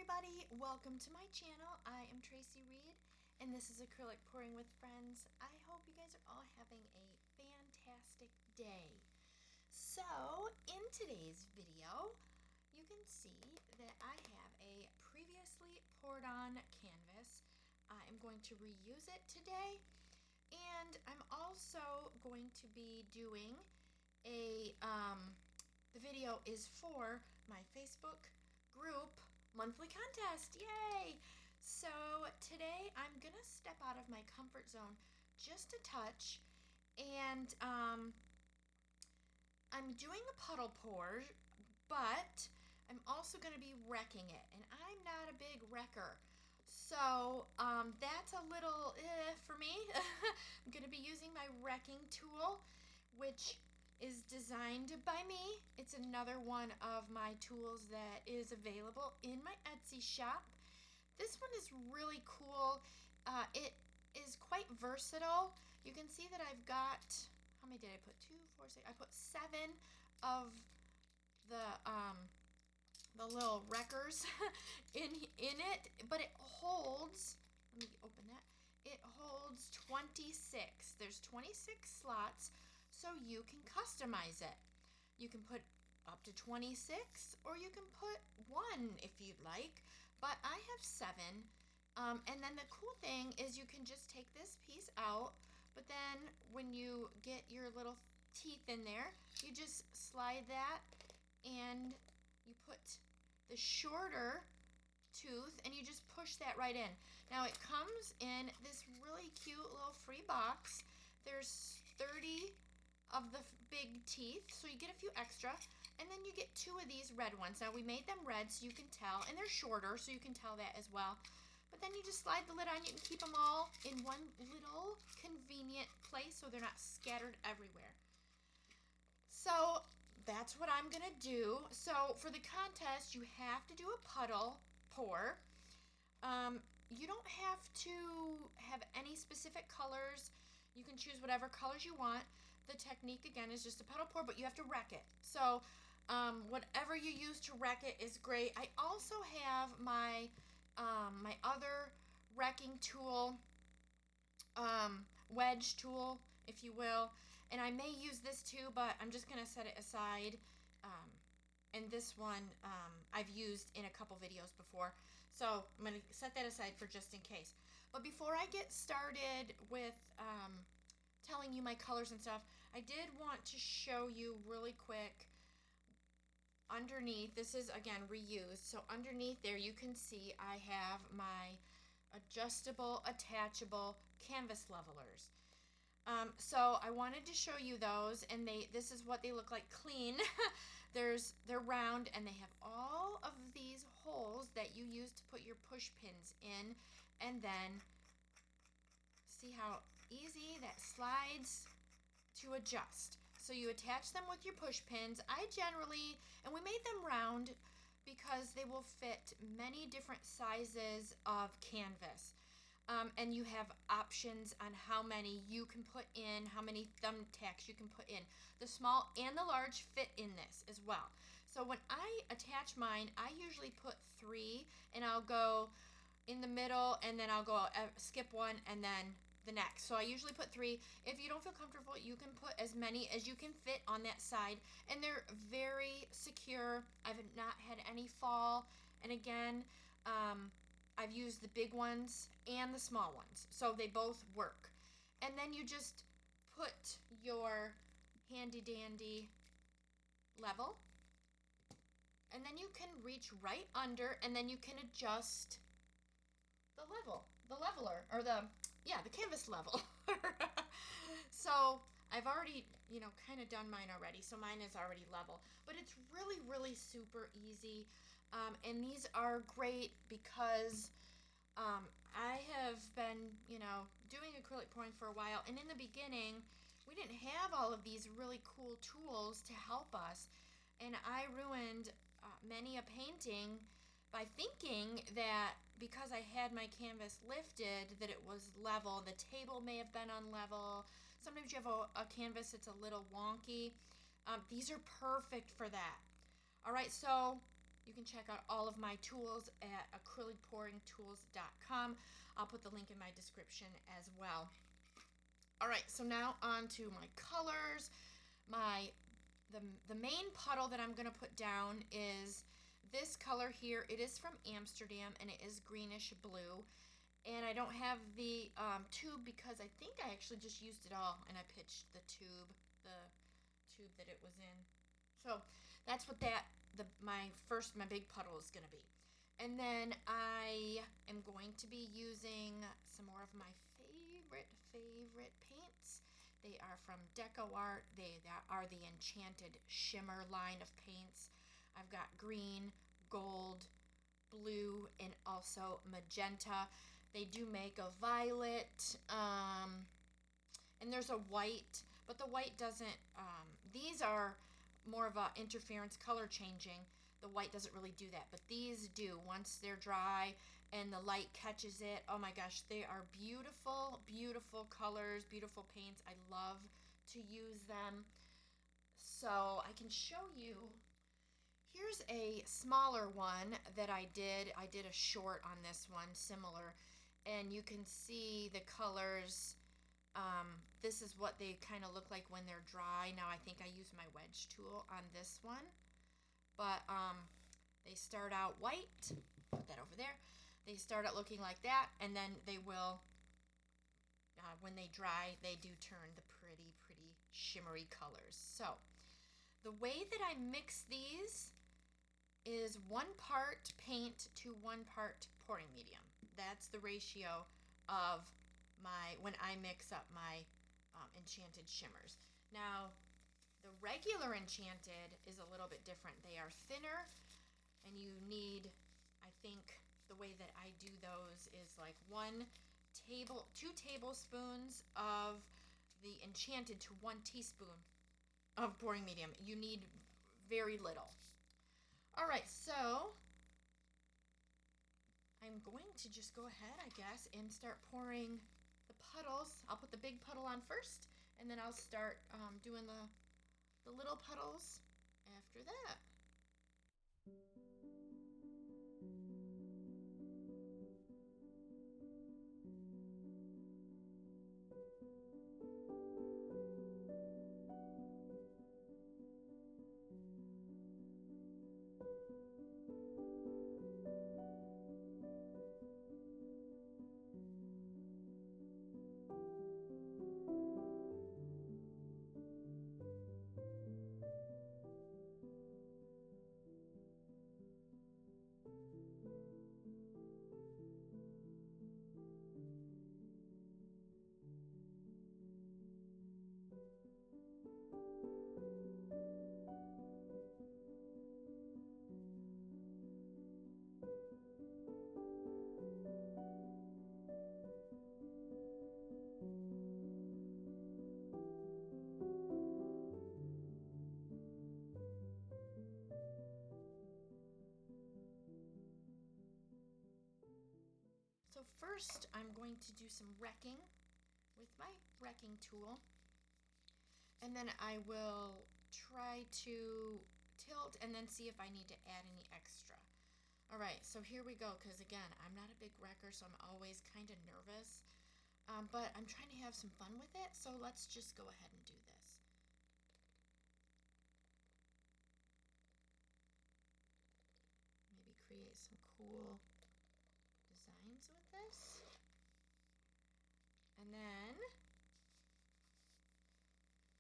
everybody, welcome to my channel. I am Tracy Reed and this is Acrylic Pouring with Friends. I hope you guys are all having a fantastic day. So in today's video you can see that I have a previously poured on canvas. I am going to reuse it today, and I'm also going to be doing a the video is for my Facebook group monthly contest. Yay! So today I'm gonna step out of my comfort zone just a touch, and I'm doing a puddle pour, but I'm also gonna be wrecking it, and I'm not a big wrecker, so that's a little for me. I'm gonna be using my wrecking tool, which is designed by me. It's another one of my tools that is available in my Etsy shop. This one is really cool. It is quite versatile. You can see that I've got, how many did I put? 2, 4, 6. I put 7 of the little wreckers in it, but it holds, let me open that. It holds 26. There's 26 slots. So you can customize it. You can put up to 26, or you can put 1 if you'd like, but I have 7. And then the cool thing is you can just take this piece out, but then when you get your little teeth in there, you just slide that and you put the shorter tooth and you just push that right in. Now it comes in this really cute little free box. There's 30 of the big teeth, so you get a few extra, and then you get 2 of these red ones. Now we made them red so you can tell, and they're shorter so you can tell that as well. But then you just slide the lid on. You can keep them all in one little convenient place so they're not scattered everywhere. So that's what I'm gonna do. So for the contest you have to do a puddle pour. You don't have to have any specific colors. You can choose whatever colors you want. The technique, again, is just a puddle pour, but you have to wreck it. So whatever you use to wreck it is great. I also have my my other wrecking tool, wedge tool, if you will. And I may use this too, but I'm just going to set it aside. And this one I've used in a couple videos before. So I'm going to set that aside for just in case. But before I get started with telling you my colors and stuff, I did want to show you really quick underneath. This is, again, reused. So underneath there you can see I have my adjustable, attachable canvas levelers. So I wanted to show you those, and this is what they look like clean. They're round, and they have all of these holes that you use to put your push pins in, and then see how easy that slides to adjust. So you attach them with your push pins. I generally, and we made them round because they will fit many different sizes of canvas. And you have options on how many you can put in, how many thumbtacks you can put in. The small and the large fit in this as well. So when I attach mine, I usually put 3, and I'll go in the middle, and then I'll go skip 1 and then the next. So I usually put 3. If you don't feel comfortable, you can put as many as you can fit on that side, and they're very secure. I've not had any fall, and again, I've used the big ones and the small ones, so they both work. And then you just put your handy dandy level, and then you can reach right under, and then you can adjust the leveler, or the canvas level. So I've already, kind of done mine already, so mine is already level, but it's really, really super easy. And these are great because I have been, doing acrylic pouring for a while, and in the beginning we didn't have all of these really cool tools to help us, and I ruined many a painting by thinking that because I had my canvas lifted that it was level. The table may have been unlevel. Sometimes you have a canvas that's a little wonky. These are perfect for that. All right, so You can check out all of my tools at acrylicpouringtools.com. I'll put the link in my description as well. All right, so now on to my colors. The main puddle that I'm going to put down is this color here. It is from Amsterdam, and it is greenish blue. And I don't have the tube because I think I actually just used it all, and I pitched the tube that it was in. So that's what my big puddle is going to be. And then I am going to be using some more of my favorite paints. They are from DecoArt. They are the Enchanted Shimmer line of paints. I've got green, gold, blue, and also magenta. They do make a violet, and there's a white, but the white doesn't, these are more of a interference color changing. The white doesn't really do that, but these do. Once they're dry and the light catches it, oh my gosh, they are beautiful, beautiful colors, beautiful paints. I love to use them. So I can show you. Here's a smaller one that I did. I did a short on this one, similar, and you can see the colors. This is what they kind of look like when they're dry. Now I think I used my wedge tool on this one, but they start out white. Put that over there. They start out looking like that, and then they will, when they dry, they do turn the pretty shimmery colors. So the way that I mix these is 1 part paint to 1 part pouring medium. That's the ratio of when I mix up my Enchanted Shimmers. Now, the regular Enchanted is a little bit different. They are thinner, and you need, I think the way that I do those is like 2 tablespoons of the Enchanted to 1 teaspoon of pouring medium. You need very little. All right, so I'm going to just go ahead, I guess, and start pouring the puddles. I'll put the big puddle on first, and then I'll start doing the little puddles after that. So first, I'm going to do some wrecking with my wrecking tool, and then I will try to tilt and then see if I need to add any extra. All right, so here we go, because again, I'm not a big wrecker, so I'm always kind of nervous, but I'm trying to have some fun with it, so let's just go ahead and do this. Maybe create some cool designs with this. And then,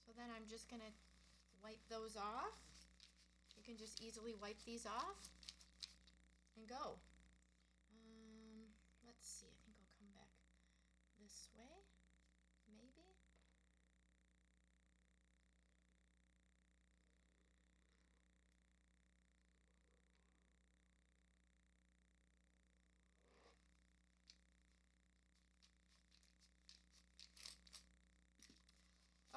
so then I'm just gonna wipe those off. You can just easily wipe these off and go. Let's see, I think I'll come back this way, maybe.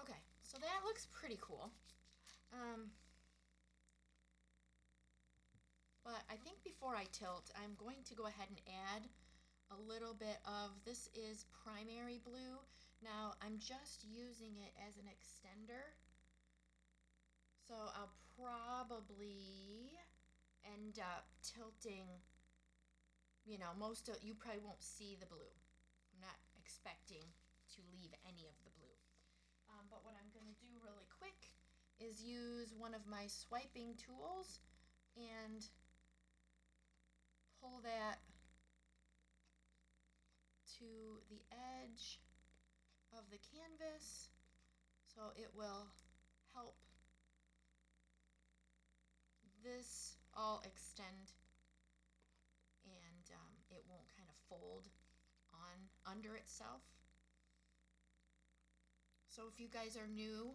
Okay, so that looks pretty cool. But I think before I tilt, I'm going to go ahead and add a little bit of, this is primary blue. Now I'm just using it as an extender. So I'll probably end end up tilting, you know, you probably won't see the blue. I'm not expecting to leave any of the blue. But what I'm going to do really quick is use one of my swiping tools and pull that to the edge of the canvas so it will help this all extend, and it won't kind of fold on under itself. So if you guys are new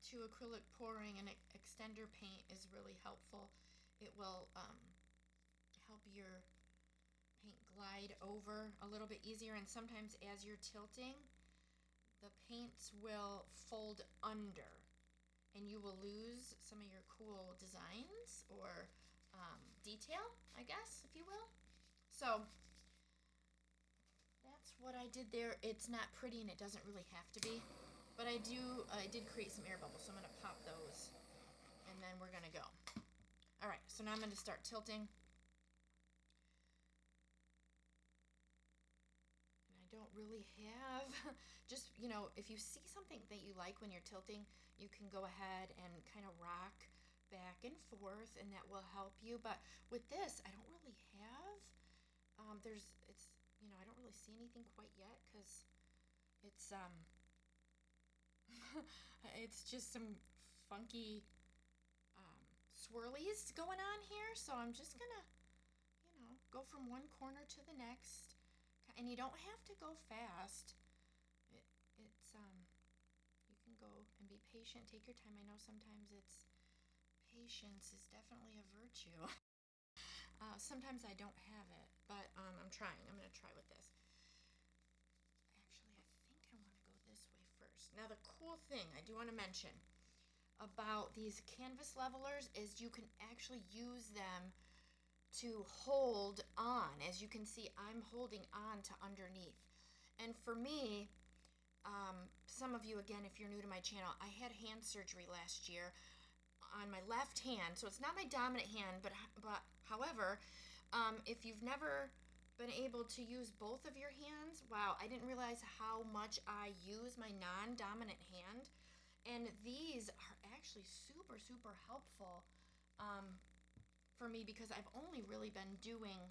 to acrylic pouring, an extender paint is really helpful. It will help your paint glide over a little bit easier, and sometimes as you're tilting, the paints will fold under and you will lose some of your cool designs or detail, I guess, if you will. So that's what I did there. It's not pretty and it doesn't really have to be, but I did create some air bubbles, so I'm going to pop those and then we're going to go. All right, so now I'm going to start tilting. And I don't really have, just, you know, if you see something that you like when you're tilting, you can go ahead and kind of rock back and forth and that will help you. But with this, I don't really have, you know, I don't really see anything quite yet because it's, it's just some funky swirlies going on here. So I'm just gonna, you know, go from one corner to the next, and you don't have to go fast. It's you can go and be patient, take your time. I know sometimes patience is definitely a virtue. Sometimes I don't have it, but I'm trying. I'm gonna try with this. Actually, I think I want to go this way first. Now, the cool thing I do want to mention about these canvas levelers is you can actually use them to hold on. As you can see, I'm holding on to underneath. And for me, some of you, again, if you're new to my channel, I had hand surgery last year on my left hand, so it's not my dominant hand, but however, if you've never been able to use both of your hands, wow, I didn't realize how much I use my non-dominant hand, and these are actually super, super helpful for me because I've only really been doing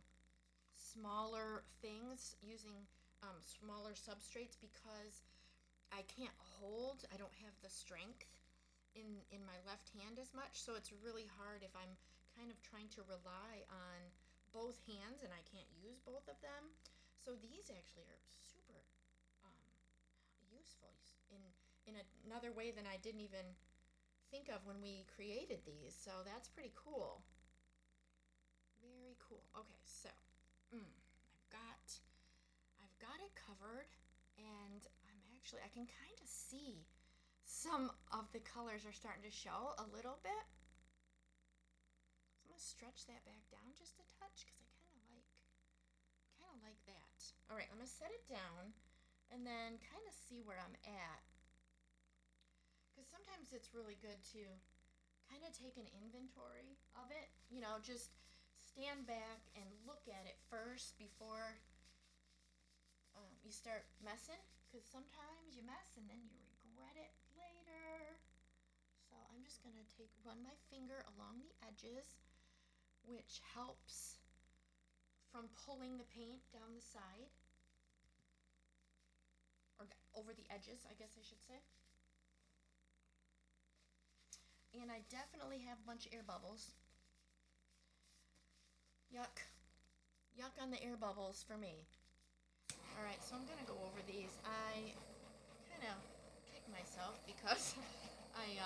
smaller things using smaller substrates because I can't hold, I don't have the strength in my left hand as much, so it's really hard if I'm kind of trying to rely on both hands and I can't use both of them. So these actually are super useful in another way than I didn't even think of when we created these. So that's pretty cool. Very cool. Okay, so I've got it covered, and I can kind of see some of the colors are starting to show a little bit. So I'm gonna stretch that back down just a touch because I kind of like that. All right, I'm gonna set it down and then kind of see where I'm at, because sometimes it's really good to kind of take an inventory of it, you know, just stand back and look at it first before you start messing, because sometimes you mess and then you regret it later. So I'm just gonna run my finger along the edges, which helps from pulling the paint down the side, or over the edges, I guess I should say. And I definitely have a bunch of air bubbles. Yuck. Yuck on the air bubbles for me. All right, so I'm gonna go over these. I kind of kick myself because I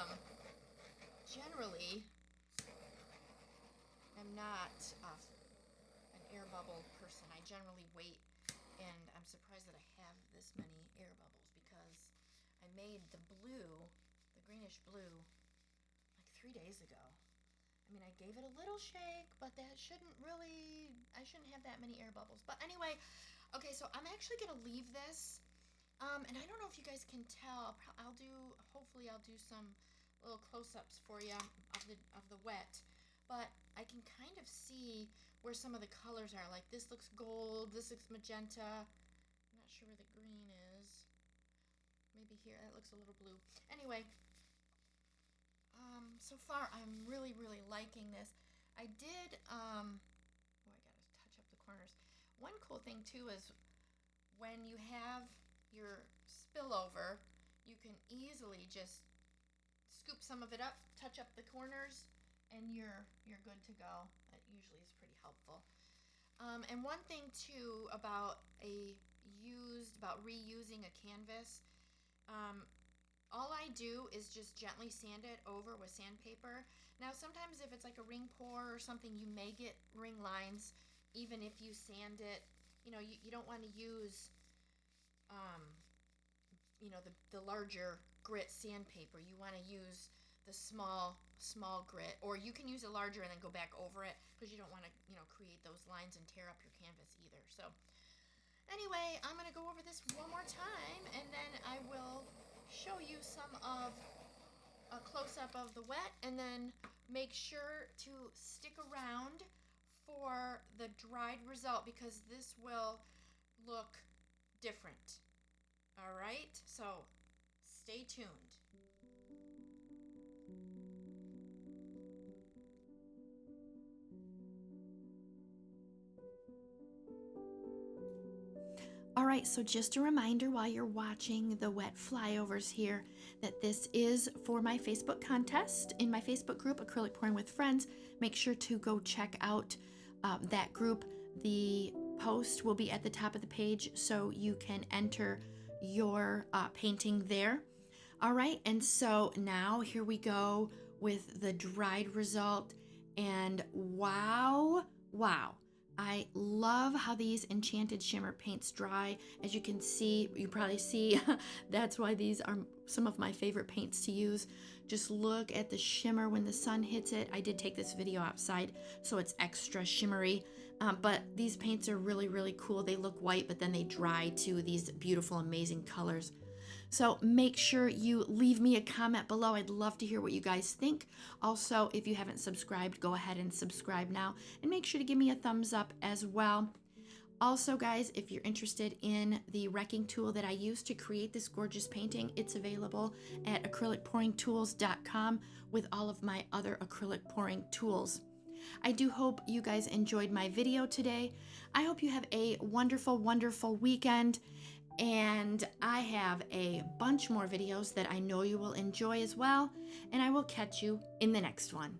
generally am not an air bubble person. I generally wait, and I'm surprised that I have this many air bubbles because I made the greenish blue, like 3 days ago. I mean, I gave it a little shake, but I shouldn't have that many air bubbles. But anyway, okay, so I'm actually gonna leave this, and I don't know if you guys can tell. Hopefully I'll do some little close-ups for you of the wet. but I can kind of see where some of the colors are. Like this looks gold, this looks magenta. I'm not sure where the green is. Maybe here, that looks a little blue. Anyway, so far I'm really, really liking this. I did, I gotta touch up the corners. One cool thing too is when you have your spillover, you can easily just scoop some of it up, touch up the corners, and you're good to go. That usually is pretty helpful. And one thing too about reusing a canvas, all I do is just gently sand it over with sandpaper. Now sometimes if it's like a ring pour or something, you may get ring lines even if you sand it. You know, you don't want to use the larger grit sandpaper. You want to use the small grit, or you can use a larger and then go back over it, because you don't want to create those lines and tear up your canvas either. So anyway, I'm going to go over this one more time, and then I will show you some of a close-up of the wet, and then make sure to stick around for the dried result, because this will look different. All right, so stay tuned. All right, so just a reminder while you're watching the wet flyovers here that this is for my Facebook contest in my Facebook group, Acrylic Pouring with Friends. Make sure to go check out that group. The post will be at the top of the page, so you can enter your painting there. All right, and so now here we go with the dried result, and wow. I love how these Enchanted Shimmer paints dry. As you can see, you probably see, that's why these are some of my favorite paints to use. Just look at the shimmer when the sun hits it. I did take this video outside, so it's extra shimmery. But these paints are really, really cool. They look white, but then they dry to these beautiful, amazing colors. So make sure you leave me a comment below. I'd love to hear what you guys think. Also, if you haven't subscribed, go ahead and subscribe now, and make sure to give me a thumbs up as well. Also, guys, if you're interested in the wrecking tool that I use to create this gorgeous painting, it's available at acrylicpouringtools.com with all of my other acrylic pouring tools. I do hope you guys enjoyed my video today. I hope you have a wonderful, wonderful weekend. And I have a bunch more videos that I know you will enjoy as well, and I will catch you in the next one.